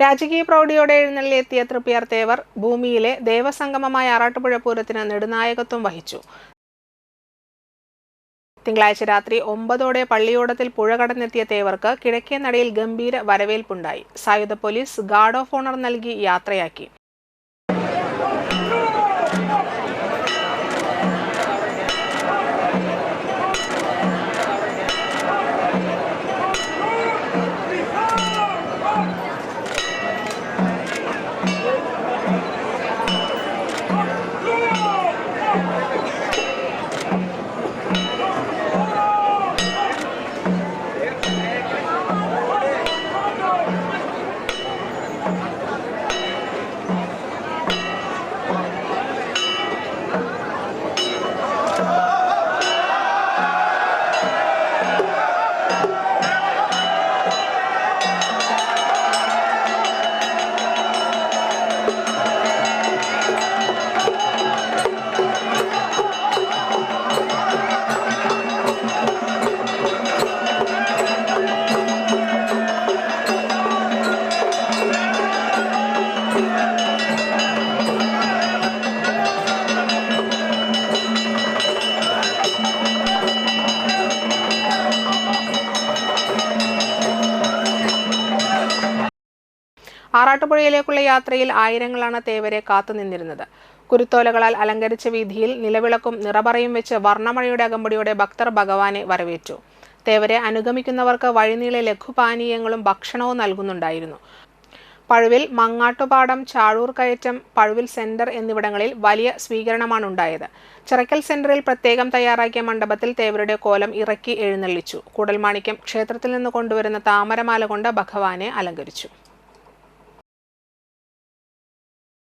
രാജകീയ പ്രൗഢിയോടെ എഴുന്നള്ളിയെത്തിയ തൃപ്യാർ തേവർ ഭൂമിയിലെ ദേവസംഗമമായ ആറാട്ടുപുഴ പൂരത്തിന് നെടുനായകത്വം വഹിച്ചു. തിങ്കളാഴ്ച രാത്രി 9 പള്ളിയോടത്തിൽ പുഴ കടന്നെത്തിയ തേവർക്ക് കിഴക്കേ നടയിൽ ഗംഭീര വരവേൽപ്പുണ്ടായി. സായുധ പോലീസ് ഗാർഡ് ഓഫ് ഓണർ നൽകി യാത്രയാക്കി. ആറാട്ടുപുഴയിലേക്കുള്ള യാത്രയിൽ ആയിരങ്ങളാണ് തേവരെ കാത്തുനിന്നിരുന്നത്. കുരുത്തോലകളാൽ അലങ്കരിച്ച വീതിയിൽ നിലവിളക്കും നിറപറയും വെച്ച് വർണ്ണമഴയുടെ അകമ്പടിയോടെ ഭക്തർ ഭഗവാനെ വരവേറ്റു. തേവരെ അനുഗമിക്കുന്നവർക്ക് വഴിനീളെ ലഘുപാനീയങ്ങളും ഭക്ഷണവും നൽകുന്നുണ്ടായിരുന്നു. പഴുവിൽ, മങ്ങാട്ടുപാടം, ചാഴൂർ കയറ്റം, പഴുവിൽ സെന്റർ എന്നിവിടങ്ങളിൽ വലിയ സ്വീകരണമാണ് ഉണ്ടായത്. ചിറക്കൽ സെന്ററിൽ പ്രത്യേകം തയ്യാറാക്കിയ മണ്ഡപത്തിൽ തേവരുടെ കോലം ഇറക്കി എഴുന്നള്ളിച്ചു. കൂടൽമാണിക്യം ക്ഷേത്രത്തിൽ നിന്ന് കൊണ്ടുവരുന്ന താമരമാല കൊണ്ട് ഭഗവാനെ അലങ്കരിച്ചു.